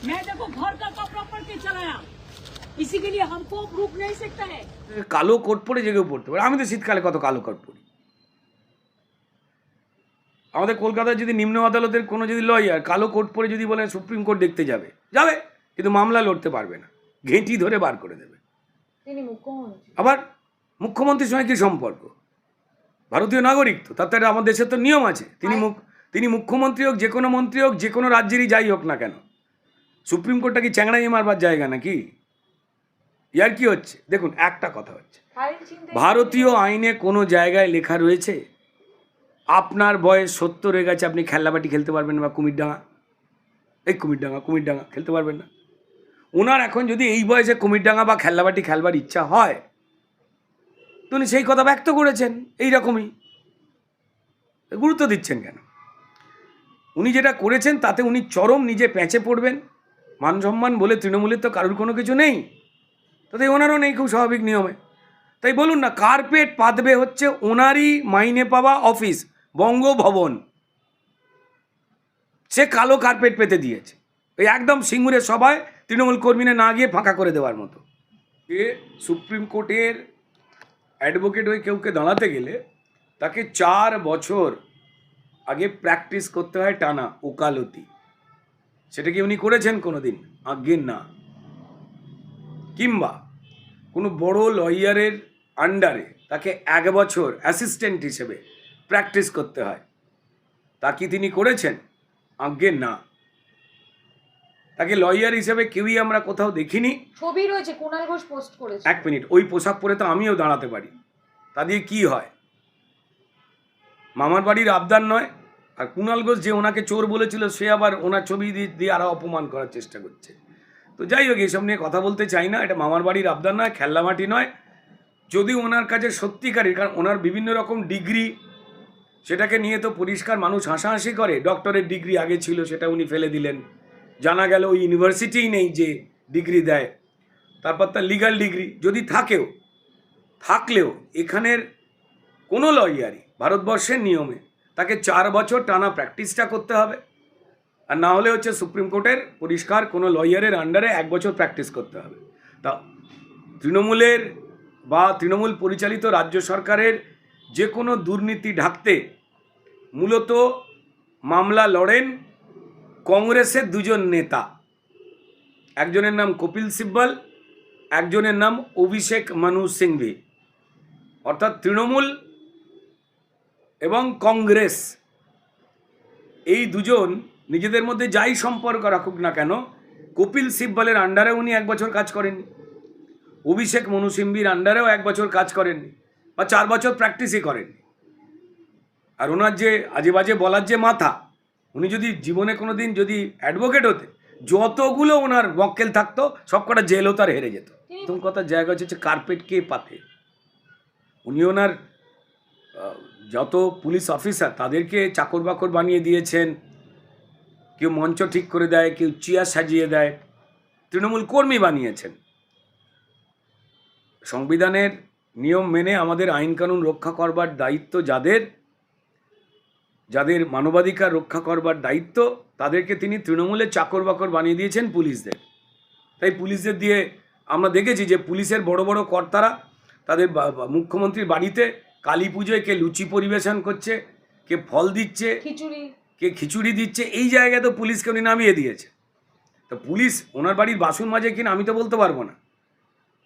मैं देखो घर का कपड़ा पड़ के चलाया, इसी के लिए हमको रुक नहीं सकता है। কালো কোট পরে জেগেও পড়তে পারে। আমি তো শীতকালে কত কালো কোট পরি। আমাদের কলকাতায় যদি নিম্ন আদালতের কোনো যদি লয়ার কালো কোট পরে যদি বলেন সুপ্রিম কোর্ট দেখতে যাবে, যাবে, কিন্তু মামলা লড়তে পারবে না, ঘেঁটি ধরে বার করে দেবে। তিনি মুখ্যমন্ত্রী, আবার মুখ্যমন্ত্রীর সঙ্গে কী সম্পর্ক? ভারতীয় নাগরিক তো, তাতে আমাদের দেশের তো নিয়ম আছে। তিনি মুখ্যমন্ত্রী হোক, যে কোনো মন্ত্রী হোক, যে কোনো রাজ্যেরই যাই হোক না কেন, সুপ্রিম কোর্টটা কি চ্যাংড়াই মারবার জায়গা নাকি? ইয়ার কি হচ্ছে? দেখুন, একটা কথা হচ্ছে, ভারতীয় আইনে কোনো জায়গায় লেখা রয়েছে আপনার বয়স 70 হয়ে গেছে আপনি খেলনাবাটি খেলতে পারবেন না, বা কুমিরডাঙ্গা খেলতে পারবেন না। ওনার এখন যদি এই বয়সে কুমিরডাঙ্গা বা খেলনাবাটি খেলবার ইচ্ছা হয়, তো উনি সেই কথা ব্যক্ত করেছেন। এই রকমই গুরুত্ব দিচ্ছেন কেন? উনি যেটা করেছেন তাতে উনি চরম নিজে প্যাঁচে পড়বেন। মান সম্মান বলে তৃণমূলের তো কারোর কোনো কিছু নেই, তাতে ওনারও নেই, খুব স্বাভাবিক নিয়মে। তাই বলুন না, কার্পেট পাতবে হচ্ছে ওনারই মাইনে পাওয়া অফিস বঙ্গভবন, সে কালো কার্পেট পেতে দিয়েছে। ওই একদম সিঙ্গুরের সভায় তৃণমূল কর্মীরা না গিয়ে ফাঁকা করে দেওয়ার মতো। এ সুপ্রিম কোর্টের অ্যাডভোকেট হয়ে কেউকে দাঁড়াতে গেলে তাকে 4 বছর আগে প্র্যাকটিস করতে হয় টানা, ওকালতি। সেটা কি উনি করেছেন কোনো দিন? আজ্ঞে না। কিংবা কোনো বড় লয়ারের আন্ডারে তাকে 1 বছর অ্যাসিস্ট্যান্ট হিসেবে প্র্যাকটিস করতে হয়, তা কি তিনি করেছেন? আজ্ঞে না। তাকে লয়ার হিসেবে কেউই আমরা কোথাও দেখিনি। ছবি রয়েছে, কুণাল ঘোষ পোস্ট করেছে। 1 মিনিট, ওই পোশাক পরে তো আমিও দাঁড়াতে পারি, তা দিয়ে কি হয়? মামার বাড়ির আবদার নয়। আর কুণাল ঘোষ যে ওনাকে চোর বলেছিল, সে আবার ওনার ছবি দিয়ে আরও অপমান করার চেষ্টা করছে। তো যাই হোক, এসব নিয়ে কথা বলতে চাই না। এটা মামার বাড়ির আবদার নয়, খেলনামাটি নয়। যদি ওনার কাছে সত্যিকারের, কারণ ওনার বিভিন্ন রকম ডিগ্রি, সেটাকে নিয়ে তো পরিষ্কার মানুষ হাসাহাসি করে। ডক্টরের ডিগ্রি আগে ছিল, সেটা উনি ফেলে দিলেন। জানা গেল ওই ইউনিভার্সিটিই নেই যে ডিগ্রি দেয়। তারপর তার লিগ্যাল ডিগ্রি যদি থাকলেও এখানের কোনো লয়ারই ভারতবর্ষের নিয়মে তাকে 4 বছর টানা প্র্যাকটিসটা করতে হবে। আর না হলে হচ্ছে সুপ্রিম কোর্টের পরিষ্কার কোনো লয়ারের আন্ডারে 1 বছর প্র্যাকটিস করতে হবে। তা তৃণমূলের বা তৃণমূল পরিচালিত রাজ্য সরকারের যে কোনো দুর্নীতি ঢাকতে মূলত মামলা লড়েন কংগ্রেসের 2 জন নেতা। একজনের নাম কপিল সিব্বল, একজনের নাম অভিষেক মানু সিংভি। অর্থাৎ তৃণমূল এবং কংগ্রেস, এই 2 জন নিজেদের মধ্যে যাই সম্পর্ক রাখুক না কেন, কপিল সিব্বলের আন্ডারে উনি 1 বছর কাজ করেননি, অভিষেক মনু সিংভির আন্ডারেও 1 বছর কাজ করেননি, বা 4 বছর প্র্যাকটিসই করেননি। আর ওনার যে আজে বাজে বলার যে মাথা, উনি যদি জীবনে কোনো দিন যদি অ্যাডভোকেট হতে, যতগুলো ওনার মক্কেল থাকতো সবকটা জেল হতো আর হেরে যেত। প্রথম কথার জায়গা হচ্ছে কার্পেট কে পাতে। উনি ওনার যত পুলিশ অফিসার তাদেরকে চাকর বাকর বানিয়ে দিয়েছেন। কেউ মঞ্চ ঠিক করে দেয়, কেউ চেয়ার সাজিয়ে দেয়, তৃণমূল কর্মী বানিয়েছেন। সংবিধানের নিয়ম মেনে আমাদের আইন কানুন রক্ষা করবার দায়িত্ব যাদের মানবাধিকার রক্ষা করবার দায়িত্ব, তাদেরকে তিনি তৃণমূলের চাকর বাকর বানিয়ে দিয়েছেন পুলিশদের। তাই পুলিশদের দিয়ে আমরা দেখেছি যে পুলিশের বড় বড় কর্তারা তাদের মুখ্যমন্ত্রীর বাড়িতে কালী পুজোয় কে লুচি পরিবেশন করছে, কে ফল দিচ্ছে, কে খিচুড়ি দিচ্ছে। এই জায়গায় তো পুলিশকে উনি নামিয়ে দিয়েছে। তো পুলিশ ওনার বাড়ির বাসন মাজে কিনা আমি তো বলতে পারবো না,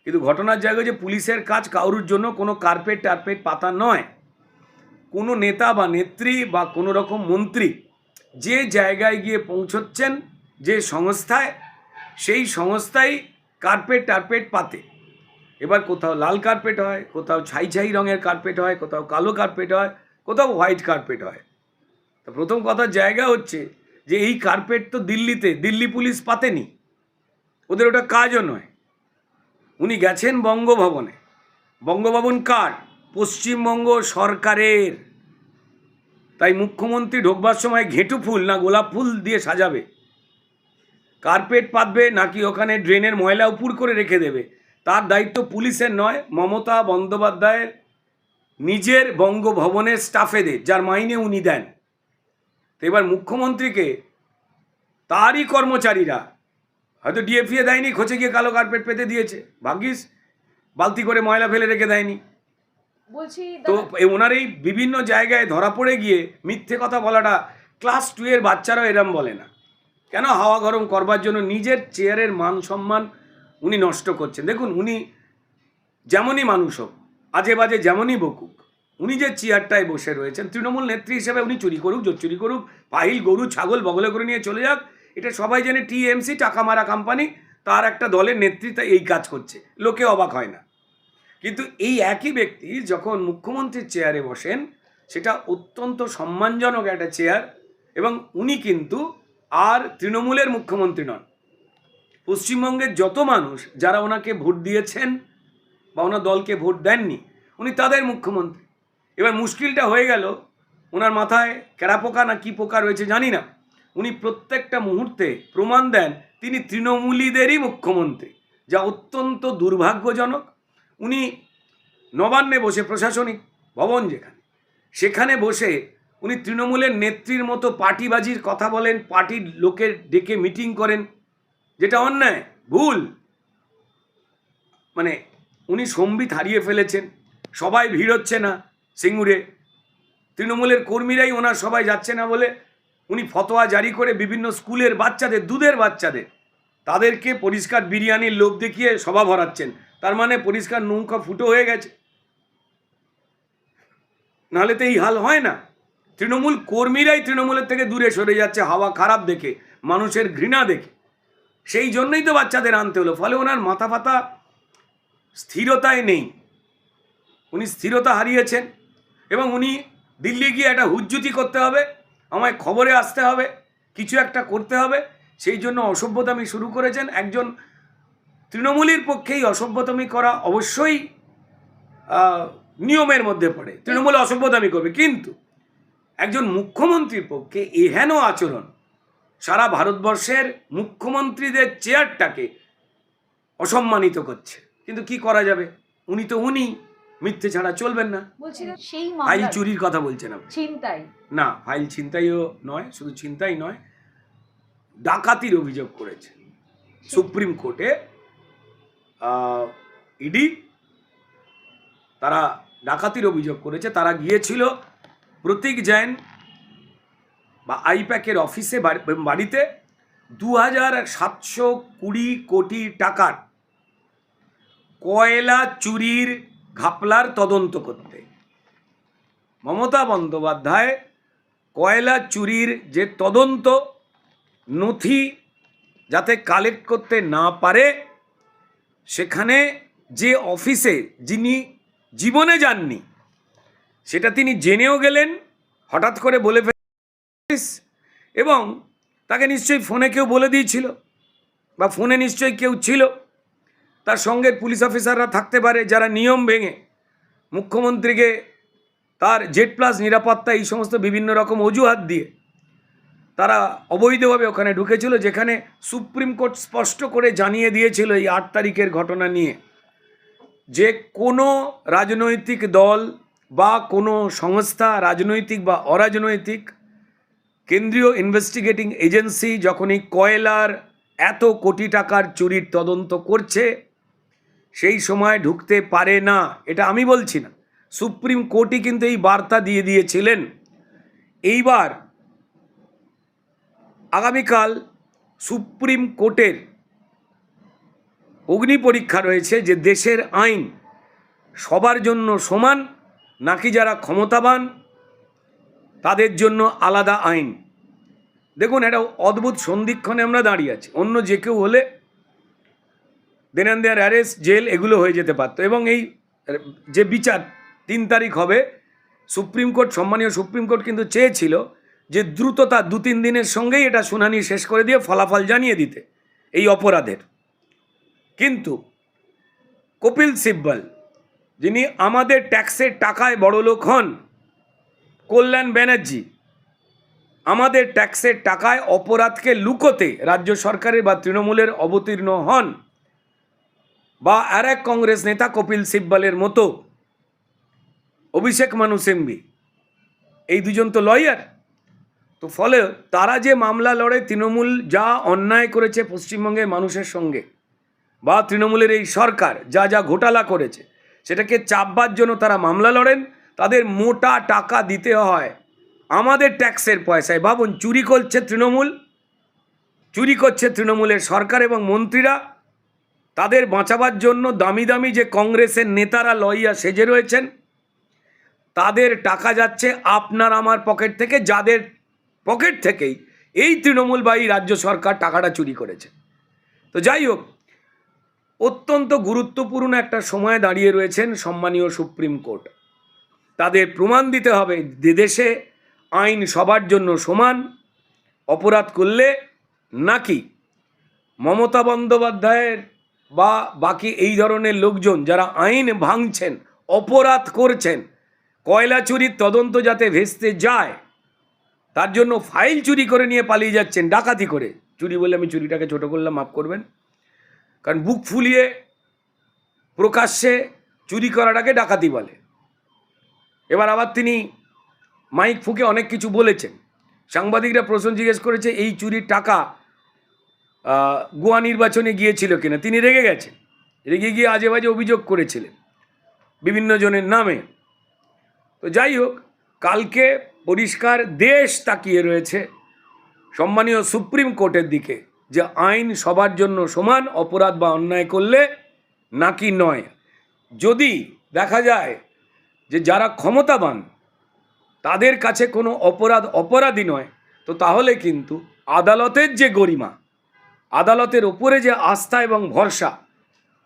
কিন্তু ঘটনার জায়গায় যে পুলিশের কাজ কারুর জন্য কোনো কার্পেট টার্পেট পাতা নয়। কোনো নেতা বা নেত্রী বা কোনো রকম মন্ত্রী যে জায়গায় গিয়ে পৌঁছচ্ছেন, যে সংস্থায়, সেই সংস্থায় কার্পেট টার্পেট পাতে। এবার কোথাও লাল কার্পেট হয়, কোথাও ছাই রঙের কার্পেট হয়, কোথাও কালো কার্পেট হয়, কোথাও হোয়াইট কার্পেট হয়। তো প্রথম কথার জায়গা হচ্ছে যে এই কার্পেট তো দিল্লি পুলিশ পাতেনি, ওদের ওটা কাজও নয়। উনি গেছেন বঙ্গভবনে। বঙ্গভবন কার? পশ্চিমবঙ্গ সরকারের। তাই মুখ্যমন্ত্রী ঢোকবার সময় ঘেঁটু ফুল না গোলাপ ফুল দিয়ে সাজাবে? কার্পেট পাতবে নাকি ওখানে ড্রেনের ময়লা উপুর করে রেখে দেবে, তার দায়িত্ব পুলিশের নয়, মমতা বন্দ্যোপাধ্যায়ের নিজের বঙ্গভবনের স্টাফেদের, যার মাইনে উনি দেন। তো এবার মুখ্যমন্ত্রীকে তারই কর্মচারীরা হয়তো ডিএফএ দেয়নি, খোঁচে গিয়ে কালো কার্পেট পেতে দিয়েছে, ভাগ্যিস বালতি করে ময়লা ফেলে রেখে দেয়নি। বলছি তো দাদা, ওনার এই বিভিন্ন জায়গায় ধরা পড়ে গিয়ে মিথ্যে কথা বলাটা, ক্লাস 2 এর বাচ্চারাও এরম বলে না। কেন হাওয়া গরম করবার জন্য নিজের চেয়ারের মান সম্মান উনি নষ্ট করছেন। দেখুন, উনি যেমনই মানুষ হোক, আজে বাজে যেমনই বকুক, উনি যে চেয়ারটায় বসে রয়েছেন তৃণমূল নেত্রী হিসেবে, উনি চুরি করুক, জোর চুরি করুক, পাহিল গরু ছাগল বগলে করে নিয়ে চলে যাক, এটা সবাই জানে টিএমসি টাকা মারা কোম্পানি, তার একটা দলের নেতৃত্বে এই কাজ করছে, লোকে অবাক হয় না। কিন্তু এই একই ব্যক্তি যখন মুখ্যমন্ত্রীর চেয়ারে বসেন, সেটা অত্যন্ত সম্মানজনক একটা চেয়ার, এবং উনি কিন্তু আর তৃণমূলের মুখ্যমন্ত্রী নন। পশ্চিমবঙ্গের যত মানুষ যারা ওনাকে ভোট দিয়েছেন বা ওনার দলকে ভোট দেননি, উনি তাদের মুখ্যমন্ত্রী। এবার মুশকিলটা হয়ে গেল, ওনার মাথায় ক্যাড়া পোকা না কি পোকা রয়েছে জানি না, উনি প্রত্যেকটা মুহূর্তে প্রমাণ দেন তিনি তৃণমূলীদেরই মুখ্যমন্ত্রী, যা অত্যন্ত দুর্ভাগ্যজনক। উনি নবান্নে বসে, প্রশাসনিক ভবন যেখানে, সেখানে বসে উনি তৃণমূলের নেত্রীর মতো পার্টিবাজির কথা বলেন, পার্টির লোকের ডেকে মিটিং করেন, যেটা অন্যায়, ভুল। মানে উনি সম্বিত হারিয়ে ফেলেছেন, সবাই ভিড় হচ্ছে না সিঙ্গুরে, তৃণমূলের কর্মীরাই ওনার সবাই যাচ্ছে না বলে উনি ফতোয়া জারি করে বিভিন্ন স্কুলের বাচ্চাদের, দুধের বাচ্চাদের, তাদেরকে পরিষ্কার বিরিয়ানির লোভ দেখিয়ে সভা ভরাচ্ছেন। তার মানে পরিষ্কার নৌকা ফুটো হয়ে গেছে, নাহলে তো এই হাল হয় না। তৃণমূল কর্মীরাই তৃণমূলের থেকে দূরে সরে যাচ্ছে হাওয়া খারাপ দেখে, মানুষের ঘৃণা দেখে। সেই জন্যই তো বাচ্চাদের আনতে হলো। ফলে ওনার মাথা ফাতা স্থিরতায় নেই, উনি স্থিরতা হারিয়েছেন, এবং উনি দিল্লি গিয়ে একটা হুজ্জুতি করতে হবে, আমায় খবরে আসতে হবে, কিছু একটা করতে হবে, সেই জন্য অসভ্যতামি শুরু করেছেন। একজন তৃণমূলীর পক্ষেই অসভ্যতামি করা অবশ্যই নিয়মের মধ্যে পড়ে, তৃণমূল অসভ্যতামি করবে, কিন্তু একজন মুখ্যমন্ত্রীর পক্ষে এহেন আচরণ সারা ভারতবর্ষের মুখ্যমন্ত্রীদের চেয়ারটাকে অসম্মানিত করছে। কিন্তু কি করা যাবে, উনি তো উনি, মিথ্যে ছাড়া চলবেন না। বলছিলাম সেই ফাইল মামলা চুরির কথা বলছেন আপনি? ছিনতাই, না, ফাইল ছিনতাইও নয়, শুধু ছিনতাই নয়, ডাকাতির অভিযোগ করেছে সুপ্রিম কোর্টে। ইডি তারা ডাকাতির অভিযোগ করেছে। তারা গিয়েছিল প্রতীক জৈন বা আইপ্যাকের অফিসে, বাড়িতে 2720 কোটি টাকার কয়লা চুরির ঘাপলার তদন্ত করতে। মমতা বন্দ্যোপাধ্যায় কয়লা চুরির যে তদন্ত নথি যাতে কালেক্ট করতে না পারে, সেখানে যে অফিসে যিনি জীবনে যাননি, সেটা তিনি জেনেও গেলেন, হঠাৎ করে বলে ফেলেন, এবং তাকে নিশ্চয়ই ফোনে কেউ বলে দিয়েছিল, বা ফোনে নিশ্চয়ই কেউ ছিল, তার সঙ্গে পুলিশ অফিসাররা থাকতে পারে যারা নিয়ম ভেঙে মুখ্যমন্ত্রীকে তার Z+ নিরাপত্তা এই সমস্ত বিভিন্ন রকম অজুহাত দিয়ে তারা অবৈধভাবে ওখানে ঢুকেছিল, যেখানে সুপ্রিম কোর্ট স্পষ্ট করে জানিয়ে দিয়েছিল এই 8 তারিখের ঘটনা নিয়ে, যে কোনো রাজনৈতিক দল বা কোনো সংস্থা, রাজনৈতিক বা অরাজনৈতিক, কেন্দ্রীয় ইনভেস্টিগেটিং এজেন্সি যখন এই কয়লার এত কোটি টাকার চুরির তদন্ত করছে, সেই সময় ঢুকতে পারে না। এটা আমি বলছি না, সুপ্রিম কোর্টই কিন্তু এই বার্তা দিয়ে দিয়েছিলেন। এইবার আগামীকাল সুপ্রিম কোর্টের অগ্নি পরীক্ষা রয়েছে, যে দেশের আইন সবার জন্য সমান নাকি যারা ক্ষমতাবান তাদের জন্য আলাদা আইন। দেখুন, একটা অদ্ভুত সন্ধিক্ষণে আমরা দাঁড়িয়ে আছি। অন্য যে কেউ হলে দেন অ্যান্ড দেয়ার অ্যারেস্ট, জেল, এগুলো হয়ে যেতে পারতো। এবং এই যে বিচার 3 তারিখ হবে, সুপ্রিম কোর্ট, সম্মানীয় সুপ্রিম কোর্ট কিন্তু চেয়েছিল যে দ্রুততা 2-3 দিনের সঙ্গেই এটা শুনানি শেষ করে দিয়ে ফলাফল জানিয়ে দিতে এই অপরাধের। কিন্তু কপিল সিব্বল, যিনি আমাদের ট্যাক্সের টাকায় বড়লোক হন, কল্যাণ ব্যানার্জি আমাদের ট্যাক্সের টাকায় অপরাধকে লুকোতে রাজ্য সরকারের বা তৃণমূলের অবতীর্ণ হন, বা আর এক কংগ্রেস নেতা কপিল সিব্বলের মতো অভিষেক মানু সিংভি, এই দুজন তো লয়ার, তো ফলে তারা যে মামলা লড়ে, তৃণমূল যা অন্যায় করেছে পশ্চিমবঙ্গের মানুষের সঙ্গে, বা তৃণমূলের এই সরকার যা যা ঘোটালা করেছে, সেটাকে চাপবার জন্য তারা মামলা লড়েন। তাদের মোটা টাকা দিতে হয় আমাদের ট্যাক্সের পয়সায়। ভাবুন, চুরি করছে তৃণমূলের সরকার এবং মন্ত্রীরা। তাদের বাঁচাবার জন্য দামি দামি যে কংগ্রেসের নেতারা লইয়া সেজে রয়েছেন, তাদের টাকা যাচ্ছে আপনার আমার পকেট থেকে, যাদের পকেট থেকেই এই তৃণমূলবাহী রাজ্য সরকার টাকাটা চুরি করেছে। তো যাই হোক, অত্যন্ত গুরুত্বপূর্ণ একটা সময় দাঁড়িয়ে রয়েছেন সম্মানীয় সুপ্রিম কোর্ট। তাদের প্রমাণ দিতে হবে যে দেশে আইন সবার জন্য সমান, অপরাধ করলে নাকি মমতা বন্দ্যোপাধ্যায়ের বা বাকি এই ধরনের লোকজন যারা আইন ভাঙছেন, অপরাধ করছেন, কয়লা চুরির তদন্ত যাতে ভেস্তে যায় তার জন্য ফাইল চুরি করে নিয়ে পালিয়ে যাচ্ছেন, ডাকাতি করে। চুরি বলে আমি চুরিটাকে ছোট করলাম, মাফ করবেন, কারণ বুক ফুলিয়ে প্রকাশ্যে চুরি করাটাকে ডাকাতি বলে। এবার আবার তিনি মাইক ফুঁকে অনেক কিছু বলেছেন। সাংবাদিকরা প্রশ্ন জিজ্ঞেস করেছে এই চুরির টাকা গোয়া নির্বাচনে গিয়েছিল কিনা। তিনি রেগে গেছেন, রেগে গিয়ে আজে বাজে অভিযোগ করেছিলেন বিভিন্ন জনের নামে। তো যাই হোক, কালকে পরিষ্কার দেশ তাকিয়ে রয়েছে সম্মানীয় সুপ্রিম কোর্টের দিকে যে আইন সবার জন্য সমান, অপরাধ বা অন্যায় করলে নাকি নয়। যদি দেখা যায় যে যারা ক্ষমতাবান তাদের কাছে কোনো অপরাধ অপরাধী নয়, তো তাহলে কিন্তু আদালতের যে গরিমা, আদালতের ওপরে যে আস্থা এবং ভরসা,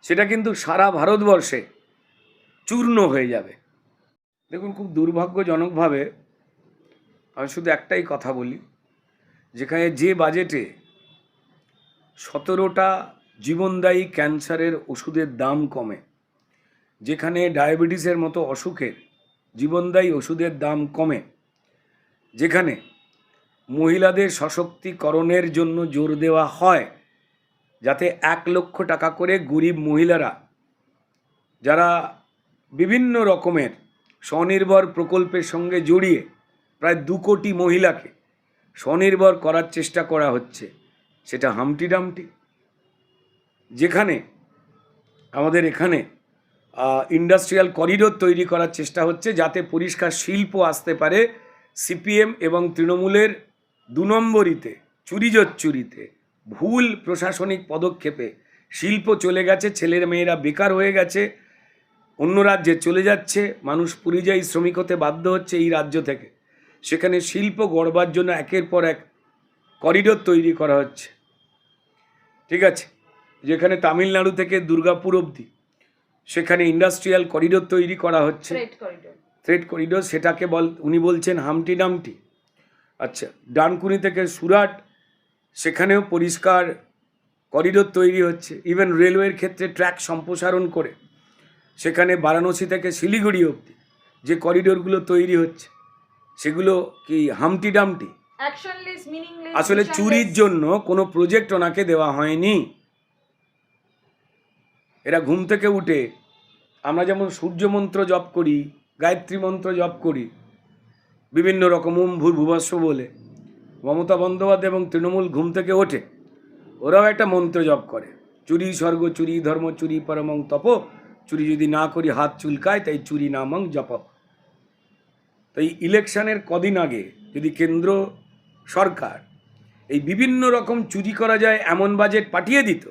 সেটা কিন্তু সারা ভারতবর্ষে চূর্ণ হয়ে যাবে। দেখুন, খুব দুর্ভাগ্যজনকভাবে আমি শুধু একটাই কথা বলি, যেখানে যে বাজেটে 17টা জীবনদায়ী ক্যান্সারের ওষুধের দাম কমে, যেখানে ডায়াবেটিসের মতো অসুখের জীবনদায়ী ওষুধের দাম কমে, যেখানে মহিলাদের সশক্তিকরণের জন্য জোর দেওয়া হয় যাতে 1 লক্ষ টাকা করে গরিব মহিলারা যারা বিভিন্ন রকমের স্বনির্ভর প্রকল্পের সঙ্গে জড়িয়ে প্রায় 2 কোটি মহিলাকে স্বনির্ভর করার চেষ্টা করা হচ্ছে, সেটা হাম্পটি ডাম্পটি। যেখানে আমাদের এখানে ইন্ডাস্ট্রিয়াল করিডোর তৈরি করার চেষ্টা হচ্ছে যাতে পরিষ্কার শিল্প আসতে পারে। সিপিএম এবং তৃণমূলের 2 নম্বরিতে, চুরিতে, ভুল প্রশাসনিক পদক্ষেপে শিল্প চলে গেছে, ছেলের মেয়েরা বেকার হয়ে গেছে, অন্য রাজ্যে চলে যাচ্ছে, মানুষ পরিযায়ী শ্রমিক হতে বাধ্য হচ্ছে এই রাজ্য থেকে। সেখানে শিল্প গড়বার জন্য একের পর এক করিডোর তৈরি করা হচ্ছে, ঠিক আছে। যেখানে তামিলনাড়ু থেকে দুর্গাপুর অবধি সেখানে ইন্ডাস্ট্রিয়াল করিডোর তৈরি করা হচ্ছে, থ্রেড করিডোর, সেটাকে উনি বলছেন হাম্পটি ডাম্পটি। আচ্ছা, ডানকুনি থেকে সুরাট, সেখানেও পরিষ্কার করিডোর তৈরি হচ্ছে। ইভেন রেলওয়ের ক্ষেত্রে ট্র্যাক সম্প্রসারণ করে সেখানে বারাণসী থেকে শিলিগুড়ি অবধি যে করিডোরগুলো তৈরি হচ্ছে, সেগুলো কি হাম্পটি ডাম্পটি? আসলে চুরির জন্য কোনো প্রজেক্ট ওনাকে দেওয়া হয়নি। এরা ঘুম থেকে উঠে, আমরা যেমন সূর্য মন্ত্র জপ করি, গায়ত্রী মন্ত্র জপ করি বিভিন্ন রকম ওম ভূর্ভুবস্ব বলে, মমতা বন্দ্যোপাধ্যায় এবং তৃণমূল ঘুম থেকে ওঠে, ওরাও একটা মন্ত্র জপ করে, চুরি স্বর্গ চুরি ধর্ম চুরি পরমং তপ, চুরি যদি না করি হাত চুলকায়, তাই চুরি নামং জপ। তো এই ইলেকশনের কদিন আগে যদি কেন্দ্র সরকার এই বিভিন্ন রকম চুরি করা যায় এমন বাজেট পাঠিয়ে দিত,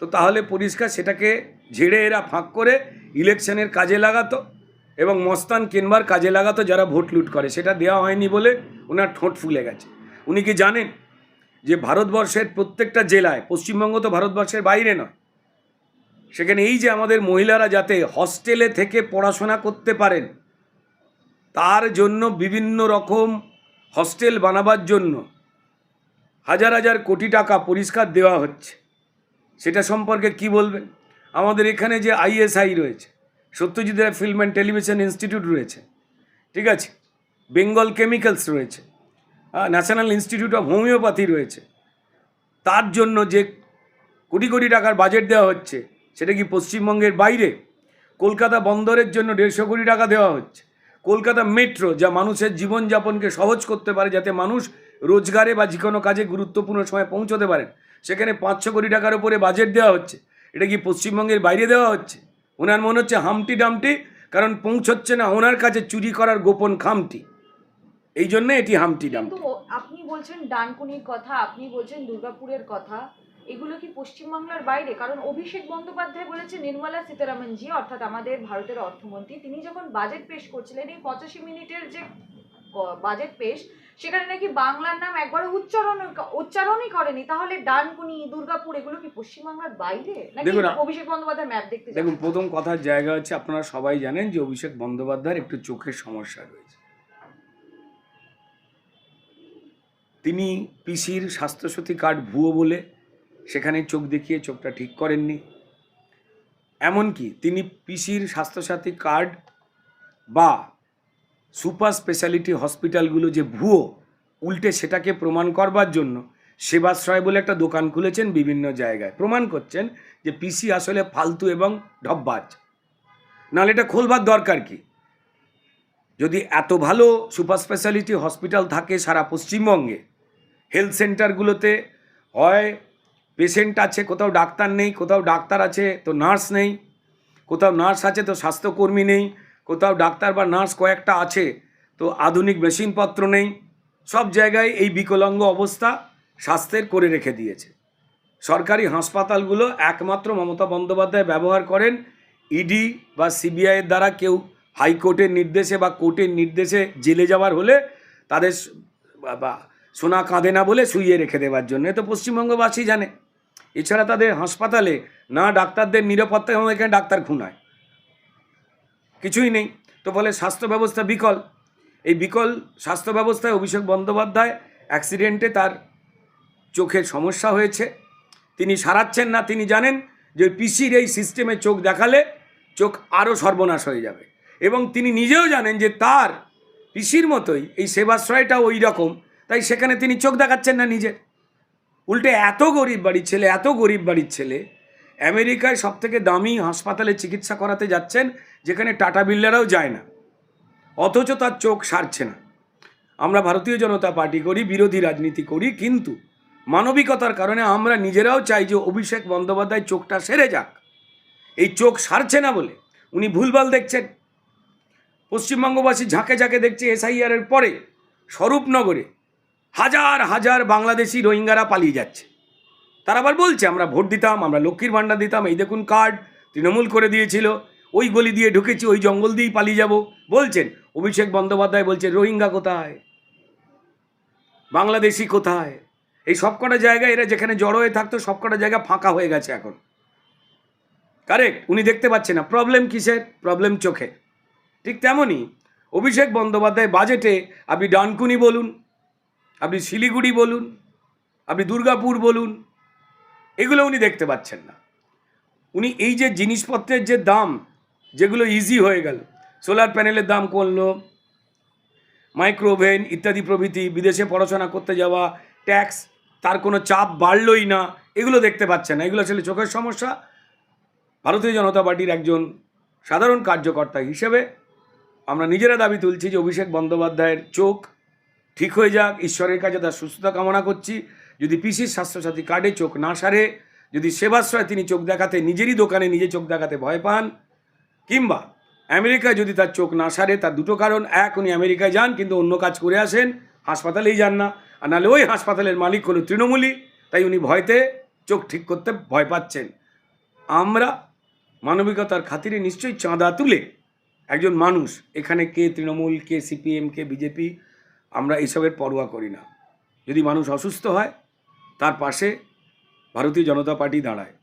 তো তাহলে পরিষ্কার সেটাকে ঝেড়ে এরা ফাঁক করে ইলেকশনের কাজে লাগাতো এবং মস্তান কেনবার কাজে লাগাতো যারা ভোট লুট করে। সেটা দেওয়া হয়নি বলে ওনার ঠোঁট ফুলে গেছে। উনি কি জানেন যে ভারতবর্ষের প্রত্যেকটা জেলায়, পশ্চিমবঙ্গ তো ভারতবর্ষের বাইরে নয়, সেখানে এই যে আমাদের মহিলারা যাতে হস্টেলে থেকে পড়াশোনা করতে পারেন, তার জন্য বিভিন্ন রকম হস্টেল বানাবার জন্য হাজার হাজার কোটি টাকা পরিষ্কার দেওয়া হচ্ছে। সেটা সম্পর্কে কি বলবেন? আমাদের এখানে যে আইএসআই রয়েছে, Satyajit Ray film and television institute রয়েছে, ঠিক আছে, বেঙ্গল কেমিক্যালস রয়েছে, ন্যাশনাল ইনস্টিটিউট অফ হোমিওপ্যাথি রয়েছে, তার জন্য যে কোটি কোটি টাকার বাজেট দেওয়া হচ্ছে, সেটা কি পশ্চিমবঙ্গের বাইরে? কলকাতা বন্দরের জন্য 150 কোটি টাকা দেওয়া হচ্ছে। কলকাতা মেট্রো, যা মানুষের জীবনযাপনকে সহজ করতে পারে যাতে মানুষ রোজগারে বা যে কোনো কাজে গুরুত্বপূর্ণ সময় পৌঁছতে পারেন, সেখানে 500 কোটি টাকার উপরে বাজেট দেওয়া হচ্ছে। এটা কি পশ্চিমবঙ্গের বাইরে দেওয়া হচ্ছে? ওনার মনে হচ্ছে হামটি ডামটি, কারণ পৌঁছচ্ছে না ওনার কাছে চুরি করার গোপন খামটি, এই জন্য এটি হামটি কিন্তু ডামটি। আপনি বলছেন ডানকুনির কথা, আপনি বলছেন দুর্গাপুরের কথা, এগুলো কি পশ্চিমবাংলার বাইরে? কারণ অভিষেক বন্দ্যোপাধ্যায় বলেছে, নির্মলা সীতারামনজি অর্থাৎ আমাদের ভারতের অর্থমন্ত্রী, তিনি যখন বাজেট পেশ করছিলেন, এই 85 মিনিটের যে বাজেট পেশ, সেখানে নাকি বাংলার নাম একবারও উচ্চারণই করেনি। তাহলে ডানকুনি, দুর্গাপুর এগুলো কি পশ্চিমবাংলার বাইরে, নাকি দেখুন, অভিষেক বন্দ্যোপাধ্যায় ম্যাপ দেখতে দেখুন, যাচ্ছেন? প্রথম কথার জায়গা হচ্ছে, আপনারা সবাই জানেন যে অভিষেক বন্দ্যোপাধ্যায়ের একটু চোখের সমস্যা রয়েছে। তিনি পিসির স্বাস্থ্যসাথী কার্ড ভুয়ো বলে সেখানে চোখ দেখিয়ে চোখটা ঠিক করেননি। এমনকি তিনি পিসির স্বাস্থ্যসাথী কার্ড বা সুপার স্পেশালিটি হসপিটালগুলো যে ভুয়ো, উল্টে সেটাকে প্রমাণ করবার জন্য সেবাশ্রয় বলে একটা দোকান খুলেছেন বিভিন্ন জায়গায়, প্রমাণ করছেন যে পিসি আসলে ফালতু এবং ঢপবাজ। নাহলে এটা খোলবার দরকার কি? যদি এত ভালো সুপার স্পেশালিটি হসপিটাল থাকে সারা পশ্চিমবঙ্গে, হেলথ সেন্টারগুলোতে হয় পেশেন্ট আছে, কোথাও ডাক্তার নেই, কোথাও ডাক্তার আছে তো নার্স নেই, কোথাও নার্স আছে তো স্বাস্থ্যকর্মী নেই, কোথাও ডাক্তার বা নার্স কয়েকটা আছে তো আধুনিক মেশিনপত্র নেই, সব জায়গায় এই বিকলাঙ্গ অবস্থা স্বাস্থ্যের করে রেখে দিয়েছে। সরকারি হাসপাতালগুলো একমাত্র মমতা বন্দ্যোপাধ্যায় ব্যবহার করেন ইডি বা সিবিআইয়ের দ্বারা কেউ হাইকোর্টের নির্দেশে বা কোর্টের নির্দেশে জেলে যাওয়ার হলে তাদের বা সোনা কাঁদে না বলে শুইয়ে রেখে দেওয়ার জন্য। এ তো পশ্চিমবঙ্গবাসী জানে। এছাড়া তাদের হাসপাতালে না ডাক্তারদের নিরাপত্তা, এবং এখানে ডাক্তার খুনায়, কিছুই নেই। তো ফলে স্বাস্থ্য ব্যবস্থা বিকল। এই বিকল স্বাস্থ্য ব্যবস্থায় অভিষেক বন্দ্যোপাধ্যায় অ্যাক্সিডেন্টে তার চোখের সমস্যা হয়েছে, তিনি সারাচ্ছেন না। তিনি জানেন যে পিসির এই সিস্টেমে চোখ দেখালে চোখ আরও সর্বনাশ হয়ে যাবে, এবং তিনি নিজেও জানেন যে তার পিসির মতোই এই সেবাশ্রয়টা ওই রকম, তাই সেখানে তিনি চোখ দেখাচ্ছেন না নিজের। উল্টে এত গরিব বাড়ির ছেলে আমেরিকায় সবথেকে দামি হাসপাতালে চিকিৎসা করাতে যাচ্ছেন, যেখানে টাটা বিল্ডাররাও যায় না, অথচ তার চোখ সারছে না। আমরা ভারতীয় জনতা পার্টি করি, বিরোধী রাজনীতি করি, কিন্তু মানবিকতার কারণে আমরা নিজেরাও চাই যে অভিষেক বন্দ্যোপাধ্যায় চোখটা সেরে যাক। এই চোখ সারছে না বলে উনি ভুলভাল দেখছেন। পশ্চিমবঙ্গবাসী ঝাঁকে ঝাঁকে দেখছে এসআইআরের পরে স্বরূপনগরে হাজার হাজার বাংলাদেশি রোহিঙ্গারা পালিয়ে যাচ্ছে। তারা আবার বলছে আমরা ভোট দিতাম, আমরা লক্ষ্মীর ভাণ্ডার দিতাম, এই দেখুন কার্ড তৃণমূল করে দিয়েছিল, ওই গলি দিয়ে ঢুকেছি, ওই জঙ্গল দিয়েই পালিয়ে যাব বলছেন। অভিষেক বন্দ্যোপাধ্যায় বলছে রোহিঙ্গা কোথায়, বাংলাদেশি কোথায়? এই সবকটা জায়গায় এরা যেখানে জড়ো হয়ে থাকতো সবকটা জায়গা ফাঁকা হয়ে গেছে এখন। কারেক্ট, উনি দেখতে পাচ্ছেন না। প্রবলেম কিসের? প্রবলেম চোখে। ঠিক তেমনই অভিষেক বন্দ্যোপাধ্যায় বাজেটে আপনি ডানকুনি বলুন, আপনি শিলিগুড়ি বলুন, আপনি দুর্গাপুর বলুন, এগুলো উনি দেখতে পাচ্ছেন না। উনি এই যে জিনিসপত্রের যে দাম, যেগুলো ইজি হয়ে গেল, সোলার প্যানেলের দাম কমলো, মাইক্রোওভেন ইত্যাদি প্রভৃতি, বিদেশে পড়াশোনা করতে যাওয়া, ট্যাক্স, তার কোনো চাপ বাড়লই না, এগুলো দেখতে পাচ্ছেন না। এগুলো আসলে চোখের সমস্যা। ভারতীয় জনতা পার্টির একজন সাধারণ কার্যকর্তা হিসেবে আমরা নিজেরা দাবি তুলছি যে অভিষেক বন্দ্যোপাধ্যায়ের চোখ ঠিক হয়ে যাক, ঈশ্বরের কাছে তার সুস্থতা কামনা করছি। যদি পিসির স্বাস্থ্যসাথী কার্ডে চোখ না সারে, যদি সেবাশ্রয় তিনি চোখ দেখাতে, নিজেরই দোকানে নিজে চোখ দেখাতে ভয় পান, কিংবা আমেরিকায় যদি তার চোখ না সারে, তার দুটো কারণ: এক, উনি আমেরিকায় যান কিন্তু অন্য কাজ করে আসেন, হাসপাতালেই যান না, আর নাহলে ওই হাসপাতালের মালিক হলো তৃণমূলী, তাই উনি ভয়তে চোখ ঠিক করতে ভয় পাচ্ছেন। আমরা মানবিকতার খাতিরে নিশ্চয়ই চাঁদা তুলে, একজন মানুষ, এখানে কে তৃণমূল, কে সিপিএম, কে বিজেপি, আমরা এইসবের পরোয়া করি না। যদি মানুষ অসুস্থ হয় তার পাশে ভারতীয় জনতা পার্টি দাঁড়ায়।